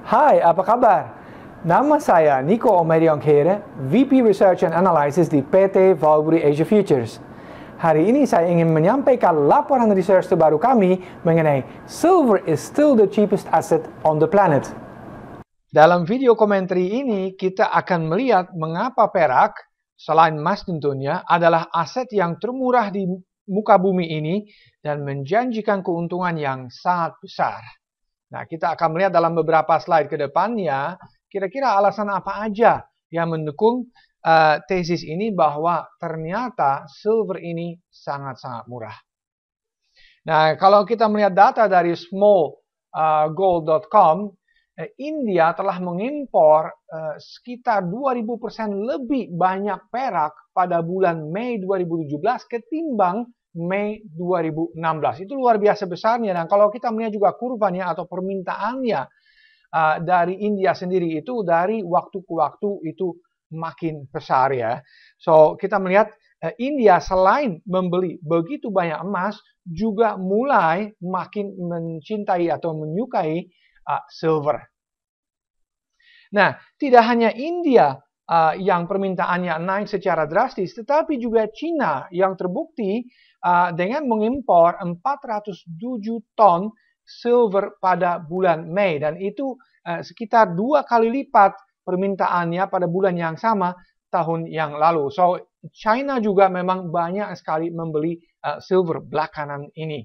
Hai, apa kabar? Nama saya Nico Omediongkere, VP Research and Analysis di PT Valbury Asia Futures. Hari ini saya ingin menyampaikan laporan research terbaru kami mengenai silver is still the cheapest asset on the planet. Dalam video komentar ini, kita akan melihat mengapa perak, selain emas tentunya, adalah aset yang termurah di muka bumi ini dan menjanjikan keuntungan yang sangat besar. Nah, kita akan melihat dalam beberapa slide ke depannya, kira-kira alasan apa aja yang mendukung tesis ini bahwa ternyata silver ini sangat-sangat murah. Nah, kalau kita melihat data dari smallgold.com, India telah mengimpor sekitar 2000% lebih banyak perak pada bulan Mei 2017 ketimbang Mei 2016. Itu luar biasa besarnya. Dan kalau kita melihat juga kurvanya atau permintaannya dari India sendiri itu dari waktu ke waktu itu makin besar ya. So kita melihat India selain membeli begitu banyak emas juga mulai makin mencintai atau menyukai silver. Nah, tidak hanya India yang permintaannya naik secara drastis, tetapi juga Cina yang terbukti dengan mengimpor 407 ton silver pada bulan Mei. Dan itu sekitar 2 kali lipat permintaannya pada bulan yang sama tahun yang lalu. So, China juga memang banyak sekali membeli silver belakangan ini.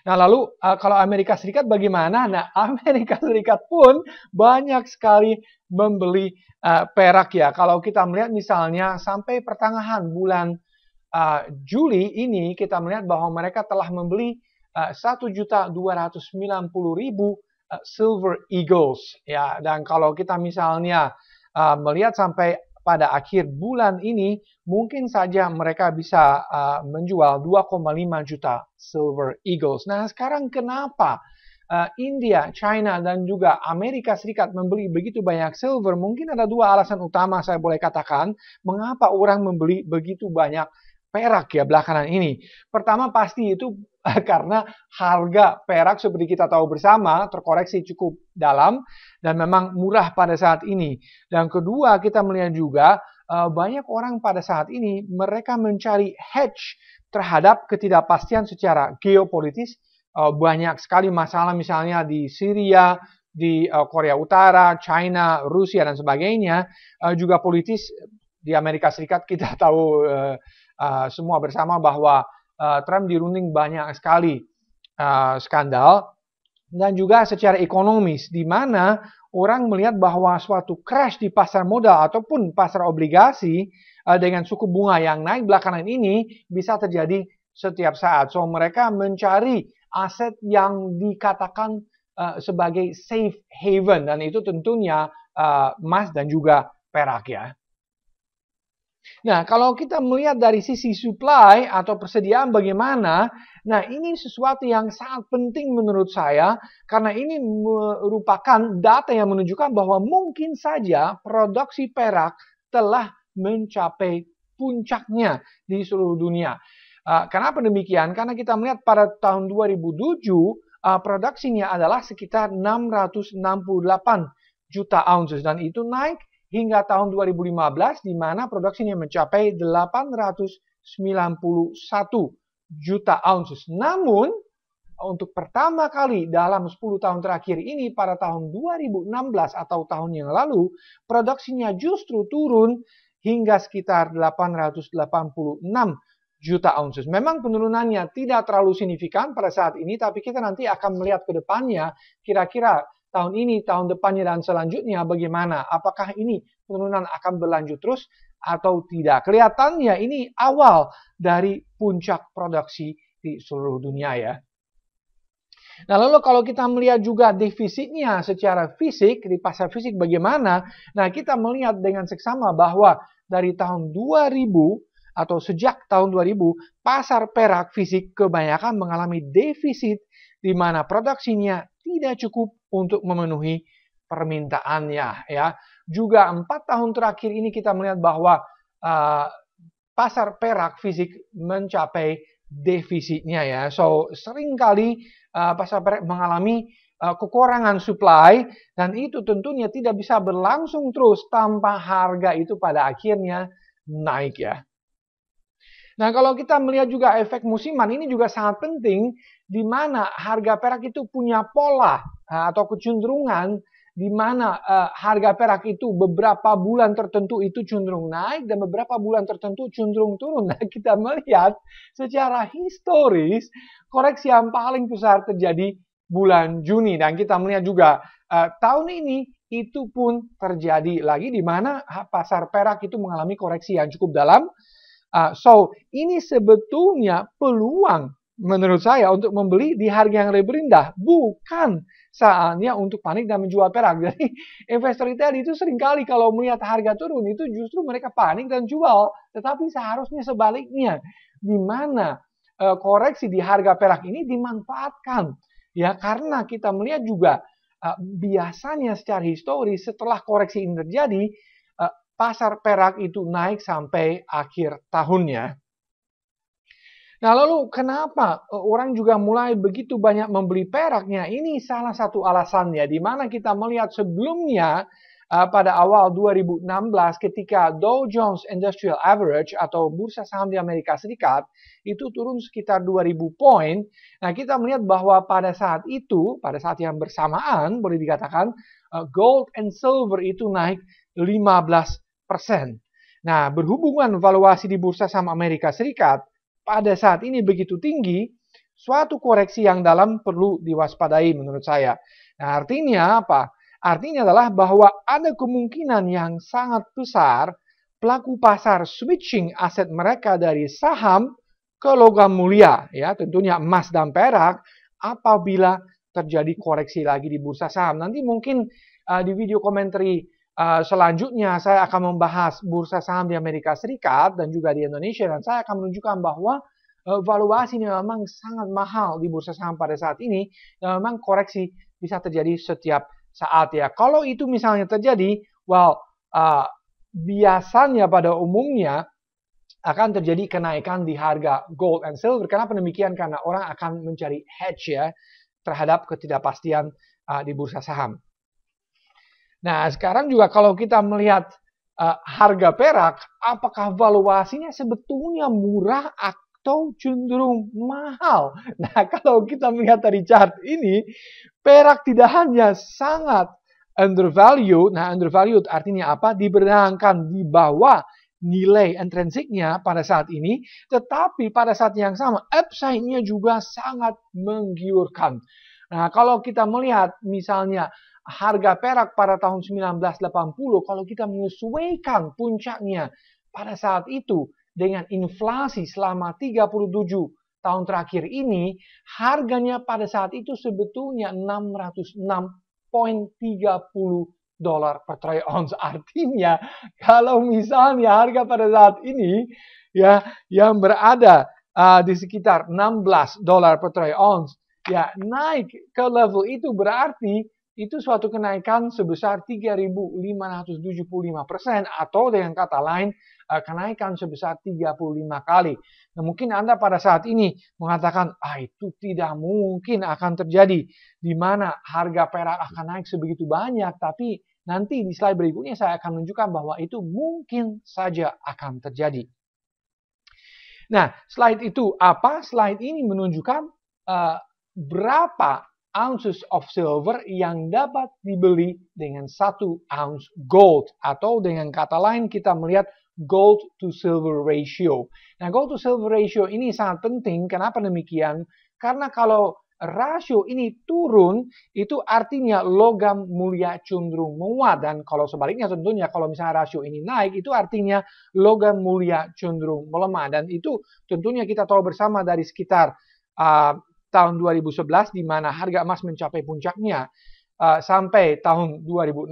Nah, lalu kalau Amerika Serikat bagaimana? Nah, Amerika Serikat pun banyak sekali membeli perak ya. Kalau kita melihat misalnya sampai pertengahan bulan Juli ini kita melihat bahwa mereka telah membeli 1.290.000 Silver Eagles ya. Dan kalau kita misalnya melihat sampai pada akhir bulan ini mungkin saja mereka bisa menjual 2,5 juta Silver Eagles. Nah, sekarang kenapa India, China, dan juga Amerika Serikat membeli begitu banyak silver? Mungkin ada dua alasan utama saya boleh katakan mengapa orang membeli begitu banyak perak ya belakangan ini. Pertama pasti itu karena harga perak seperti kita tahu bersama terkoreksi cukup dalam dan memang murah pada saat ini. Dan kedua kita melihat juga banyak orang pada saat ini mereka mencari hedge terhadap ketidakpastian secara geopolitis. Banyak sekali masalah misalnya di Syria, di Korea Utara, China, Rusia dan sebagainya. Juga politis di Amerika Serikat kita tahu semua bersama bahwa Trump dirunding banyak sekali skandal dan juga secara ekonomis di mana orang melihat bahwa suatu crash di pasar modal ataupun pasar obligasi dengan suku bunga yang naik belakangan ini bisa terjadi setiap saat. So mereka mencari aset yang dikatakan sebagai safe haven dan itu tentunya emas dan juga perak ya. Nah, kalau kita melihat dari sisi supply atau persediaan bagaimana, nah ini sesuatu yang sangat penting menurut saya karena ini merupakan data yang menunjukkan bahwa mungkin saja produksi perak telah mencapai puncaknya di seluruh dunia. Kenapa demikian? Karena kita melihat pada tahun 2007 produksinya adalah sekitar 668 juta ounces dan itu naik hingga tahun 2015 di mana produksinya mencapai 891 juta ounces. Namun untuk pertama kali dalam 10 tahun terakhir ini pada tahun 2016 atau tahun yang lalu produksinya justru turun hingga sekitar 886 juta ounces. Memang penurunannya tidak terlalu signifikan pada saat ini tapi kita nanti akan melihat ke depannya kira-kira tahun ini, tahun depannya, dan selanjutnya bagaimana? Apakah ini penurunan akan berlanjut terus atau tidak? Kelihatannya ini awal dari puncak produksi di seluruh dunia ya. Nah lalu kalau kita melihat juga defisitnya secara fisik, di pasar fisik bagaimana? Nah kita melihat dengan seksama bahwa dari tahun 2000 atau sejak tahun 2000, pasar perak fisik kebanyakan mengalami defisit di mana produksinya tidak cukup untuk memenuhi permintaannya ya. Juga 4 tahun terakhir ini kita melihat bahwa pasar perak fisik mencapai defisitnya ya. So seringkali pasar perak mengalami kekurangan supply, dan itu tentunya tidak bisa berlangsung terus tanpa harga itu pada akhirnya naik ya. Nah, kalau kita melihat juga efek musiman, ini juga sangat penting, di mana harga perak itu punya pola atau kecenderungan, di mana harga perak itu beberapa bulan tertentu itu cenderung naik, dan beberapa bulan tertentu cenderung turun. Nah, kita melihat secara historis, koreksi yang paling besar terjadi bulan Juni. Dan kita melihat juga tahun ini, itu pun terjadi lagi, di mana pasar perak itu mengalami koreksi yang cukup dalam. So, ini sebetulnya peluang menurut saya untuk membeli di harga yang lebih rendah. Bukan saatnya untuk panik dan menjual perak. Jadi, investor retail itu seringkali kalau melihat harga turun, itu justru mereka panik dan jual. Tetapi seharusnya sebaliknya. Di mana koreksi di harga perak ini dimanfaatkan. Ya, karena kita melihat juga biasanya secara historis setelah koreksi ini terjadi, pasar perak itu naik sampai akhir tahunnya. Nah, lalu kenapa orang juga mulai begitu banyak membeli peraknya? Ini salah satu alasannya, di mana kita melihat sebelumnya pada awal 2016 ketika Dow Jones Industrial Average atau bursa saham di Amerika Serikat itu turun sekitar 2000 poin. Nah, kita melihat bahwa pada saat itu, pada saat yang bersamaan boleh dikatakan gold and silver itu naik 15%. Nah, berhubungan valuasi di bursa saham Amerika Serikat pada saat ini begitu tinggi, suatu koreksi yang dalam perlu diwaspadai menurut saya. Nah, artinya apa? Artinya adalah bahwa ada kemungkinan yang sangat besar pelaku pasar switching aset mereka dari saham ke logam mulia, ya, tentunya emas dan perak, apabila terjadi koreksi lagi di bursa saham. Nanti mungkin di video komentari selanjutnya saya akan membahas bursa saham di Amerika Serikat dan juga di Indonesia, dan saya akan menunjukkan bahwa valuasi ini memang sangat mahal di bursa saham pada saat ini, dan memang koreksi bisa terjadi setiap saat ya. Kalau itu misalnya terjadi, biasanya pada umumnya akan terjadi kenaikan di harga gold and silver. Kenapa demikian? Karena orang akan mencari hedge ya terhadap ketidakpastian di bursa saham. Nah, sekarang juga kalau kita melihat harga perak, apakah valuasinya sebetulnya murah atau cenderung mahal? Nah, kalau kita melihat dari chart ini, perak tidak hanya sangat undervalued. Nah, undervalued artinya apa? Diberangkatkan di bawah nilai intrinsiknya pada saat ini, tetapi pada saat yang sama, upside-nya juga sangat menggiurkan. Nah, kalau kita melihat misalnya harga perak pada tahun 1980, kalau kita menyesuaikan puncaknya pada saat itu dengan inflasi selama 37 tahun terakhir ini, harganya pada saat itu sebetulnya $606.30 per troy ounce. Artinya, kalau misalnya harga pada saat ini ya yang berada di sekitar $16 per troy ounce, ya naik ke level itu berarti itu suatu kenaikan sebesar 3.575% atau dengan kata lain kenaikan sebesar 35 kali. Nah, mungkin Anda pada saat ini mengatakan, itu tidak mungkin akan terjadi, di mana harga perak akan naik sebegitu banyak, tapi nanti di slide berikutnya saya akan menunjukkan bahwa itu mungkin saja akan terjadi. Nah, slide itu apa? Slide ini menunjukkan berapa ounces of silver yang dapat dibeli dengan 1 ounce gold, atau dengan kata lain kita melihat gold to silver ratio. Nah, gold to silver ratio ini sangat penting. Kenapa demikian? Karena kalau rasio ini turun, itu artinya logam mulia cenderung menguat, dan kalau sebaliknya tentunya kalau misalnya rasio ini naik, itu artinya logam mulia cenderung melemah, dan itu tentunya kita tahu bersama dari sekitar tahun 2011 di mana harga emas mencapai puncaknya sampai tahun 2016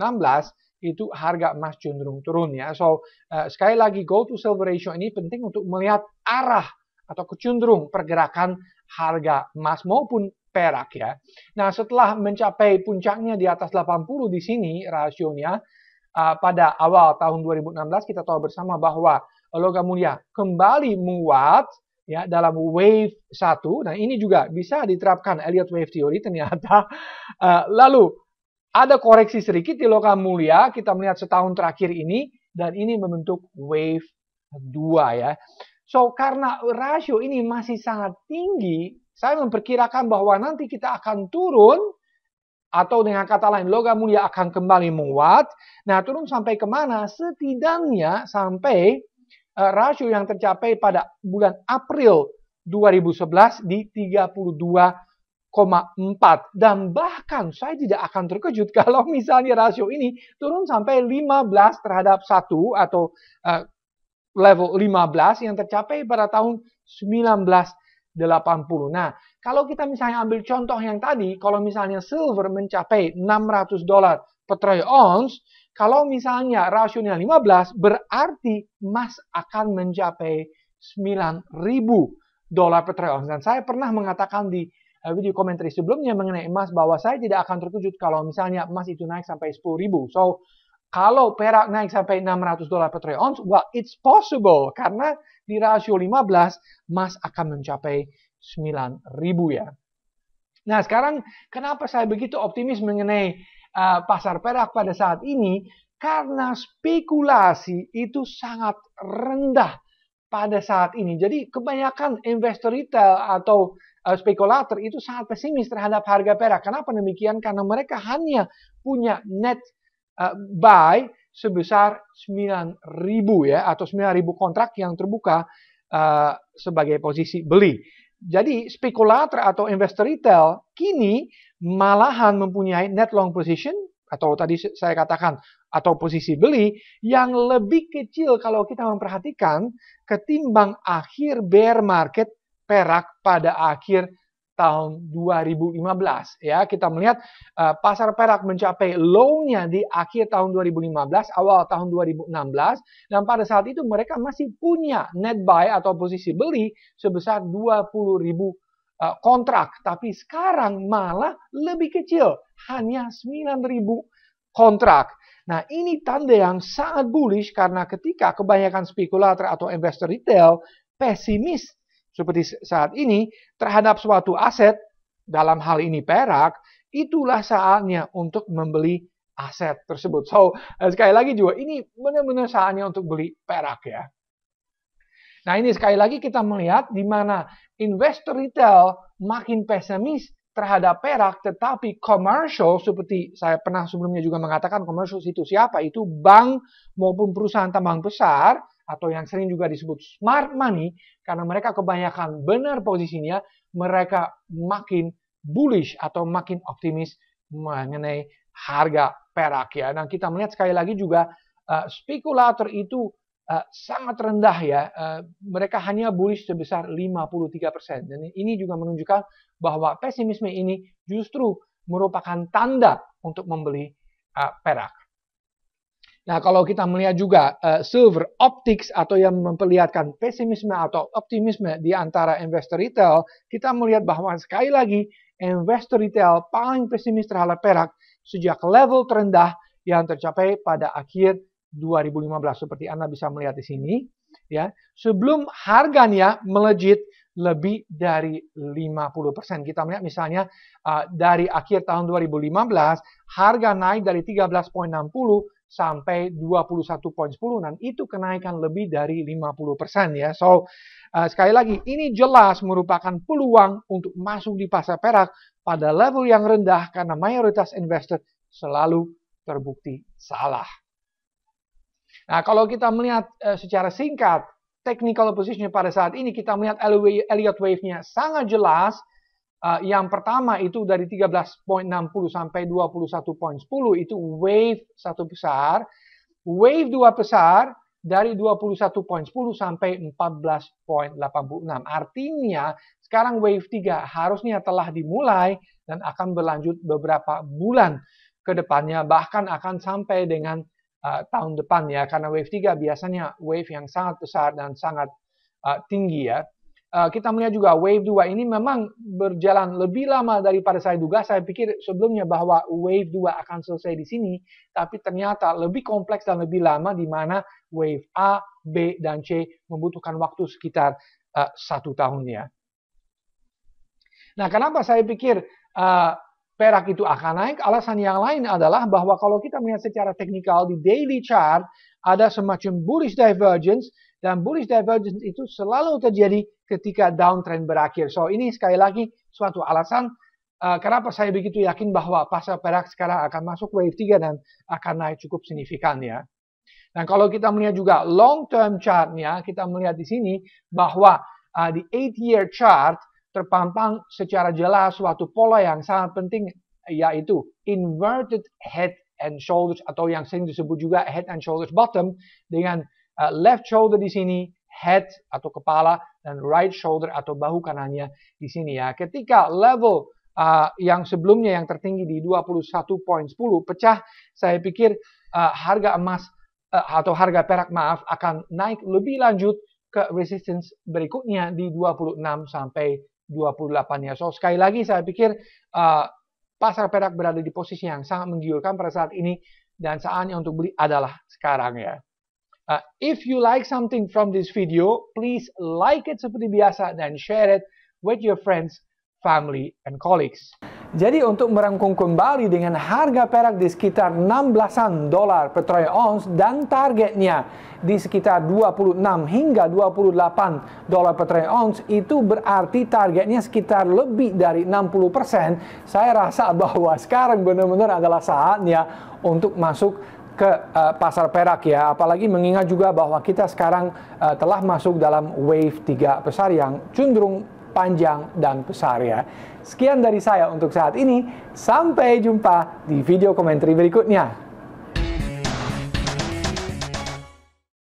itu harga emas cenderung turun ya. So sekali lagi gold to silver ratio ini penting untuk melihat arah atau kecenderung pergerakan harga emas maupun perak ya. Nah, setelah mencapai puncaknya di atas 80 di sini rasionya pada awal tahun 2016 kita tahu bersama bahwa logam mulia kembali menguat. ya dalam wave 1. Nah, ini juga bisa diterapkan Elliott Wave Theory ternyata. Lalu ada koreksi sedikit di logam mulia, kita melihat setahun terakhir ini, dan ini membentuk wave 2 ya. So, karena rasio ini masih sangat tinggi, saya memperkirakan bahwa nanti kita akan turun, atau dengan kata lain, logam mulia akan kembali menguat. Nah, turun sampai kemana? Setidaknya sampai rasio yang tercapai pada bulan April 2011 di 32,4. Dan bahkan saya tidak akan terkejut kalau misalnya rasio ini turun sampai 15 terhadap 1 atau level 15 yang tercapai pada tahun 1980. Nah, kalau kita misalnya ambil contoh yang tadi, kalau misalnya silver mencapai $600 per troy ounce, kalau misalnya rasionya 15, berarti emas akan mencapai $9.000 per troy ounce. Dan saya pernah mengatakan di video komentar sebelumnya mengenai emas bahwa saya tidak akan terkejut kalau misalnya emas itu naik sampai 10.000. So, kalau perak naik sampai $600 per troy ounce, well, it's possible. Karena di rasio 15, emas akan mencapai 9.000 ya. Nah, sekarang kenapa saya begitu optimis mengenai pasar perak pada saat ini? Karena spekulasi itu sangat rendah pada saat ini. Jadi kebanyakan investor retail atau spekulator itu sangat pesimis terhadap harga perak. Kenapa demikian? Karena mereka hanya punya net buy sebesar 9.000 ya, atau 9.000 kontrak yang terbuka sebagai posisi beli. Jadi spekulator atau investor retail kini malahan mempunyai net long position atau tadi saya katakan atau posisi beli yang lebih kecil kalau kita memperhatikan ketimbang akhir bear market perak pada akhir tahun 2015 ya. Kita melihat pasar perak mencapai low-nya di akhir tahun 2015, awal tahun 2016, dan pada saat itu mereka masih punya net buy atau posisi beli sebesar 20.000 kontrak, tapi sekarang malah lebih kecil, hanya 9.000 kontrak. Nah, ini tanda yang sangat bullish karena ketika kebanyakan spekulator atau investor retail pesimis seperti saat ini terhadap suatu aset, dalam hal ini perak, itulah saatnya untuk membeli aset tersebut. So, sekali lagi juga ini benar-benar saatnya untuk beli perak ya. Nah, ini sekali lagi kita melihat di mana investor retail makin pesimis terhadap perak, tetapi commercial, seperti saya pernah sebelumnya juga mengatakan, commercial itu siapa? Itu bank maupun perusahaan tambang besar, atau yang sering juga disebut smart money, karena mereka kebanyakan benar posisinya, mereka makin bullish atau makin optimis mengenai harga perak ya. Dan kita melihat sekali lagi juga spekulator itu sangat rendah ya. Mereka hanya bullish sebesar 53%. Dan ini juga menunjukkan bahwa pesimisme ini justru merupakan tanda untuk membeli perak. Nah, kalau kita melihat juga silver optics atau yang memperlihatkan pesimisme atau optimisme di antara investor retail, kita melihat bahwa sekali lagi investor retail paling pesimis terhadap perak sejak level terendah yang tercapai pada akhir 2015 seperti Anda bisa melihat di sini ya. Sebelum harganya melejit lebih dari 50%. Kita melihat misalnya dari akhir tahun 2015 harga naik dari 13.60 sampai 21.10 dan itu kenaikan lebih dari 50% ya. So, sekali lagi ini jelas merupakan peluang untuk masuk di pasar perak pada level yang rendah karena mayoritas investor selalu terbukti salah. Nah, kalau kita melihat secara singkat technical position pada saat ini, kita melihat Elliott Wave-nya sangat jelas. Yang pertama itu dari 13.60 sampai 21.10 itu wave satu besar. Wave 2 besar dari 21.10 sampai 14.86. Artinya sekarang wave 3 harusnya telah dimulai dan akan berlanjut beberapa bulan ke depannya. Bahkan akan sampai dengan tahun depan ya. Karena wave 3 biasanya wave yang sangat besar dan sangat tinggi ya. Kita melihat juga wave 2 ini memang berjalan lebih lama daripada saya duga. Saya pikir sebelumnya bahwa wave 2 akan selesai di sini, tapi ternyata lebih kompleks dan lebih lama di mana wave A, B, dan C membutuhkan waktu sekitar 1 tahun ya. Nah, kenapa saya pikir perak itu akan naik? Alasan yang lain adalah bahwa kalau kita melihat secara teknikal di daily chart, ada semacam bullish divergence, dan bullish divergence itu selalu terjadi ketika downtrend berakhir. So, ini sekali lagi suatu alasan kenapa saya begitu yakin bahwa pasar perak sekarang akan masuk wave 3 dan akan naik cukup signifikan ya. Dan kalau kita melihat juga long term chartnya, kita melihat di sini bahwa di 8-year chart terpampang secara jelas suatu pola yang sangat penting, yaitu inverted head and shoulders, atau yang sering disebut juga head and shoulders bottom, dengan left shoulder di sini, head atau kepala, dan right shoulder atau bahu kanannya di sini ya. Ketika level yang sebelumnya yang tertinggi di 21.10 pecah, saya pikir harga emas atau harga perak akan naik lebih lanjut ke resistance berikutnya di 26 sampai 28 ya. So sekali lagi saya pikir pasar perak berada di posisi yang sangat menggiurkan pada saat ini, dan saatnya untuk beli adalah sekarang ya. If you like something from this video, please like it seperti biasa dan share it with your friends, family, and colleagues. Jadi untuk merangkum kembali dengan harga perak di sekitar 16-an dolar per troy ounce dan targetnya di sekitar 26 hingga 28 dolar per troy ounce, itu berarti targetnya sekitar lebih dari 60%. Saya rasa bahwa sekarang benar-benar adalah saatnya untuk masuk ke pasar perak ya, apalagi mengingat juga bahwa kita sekarang telah masuk dalam wave 3 besar yang cenderung panjang dan besar ya. Sekian dari saya untuk saat ini, sampai jumpa di video komentar berikutnya.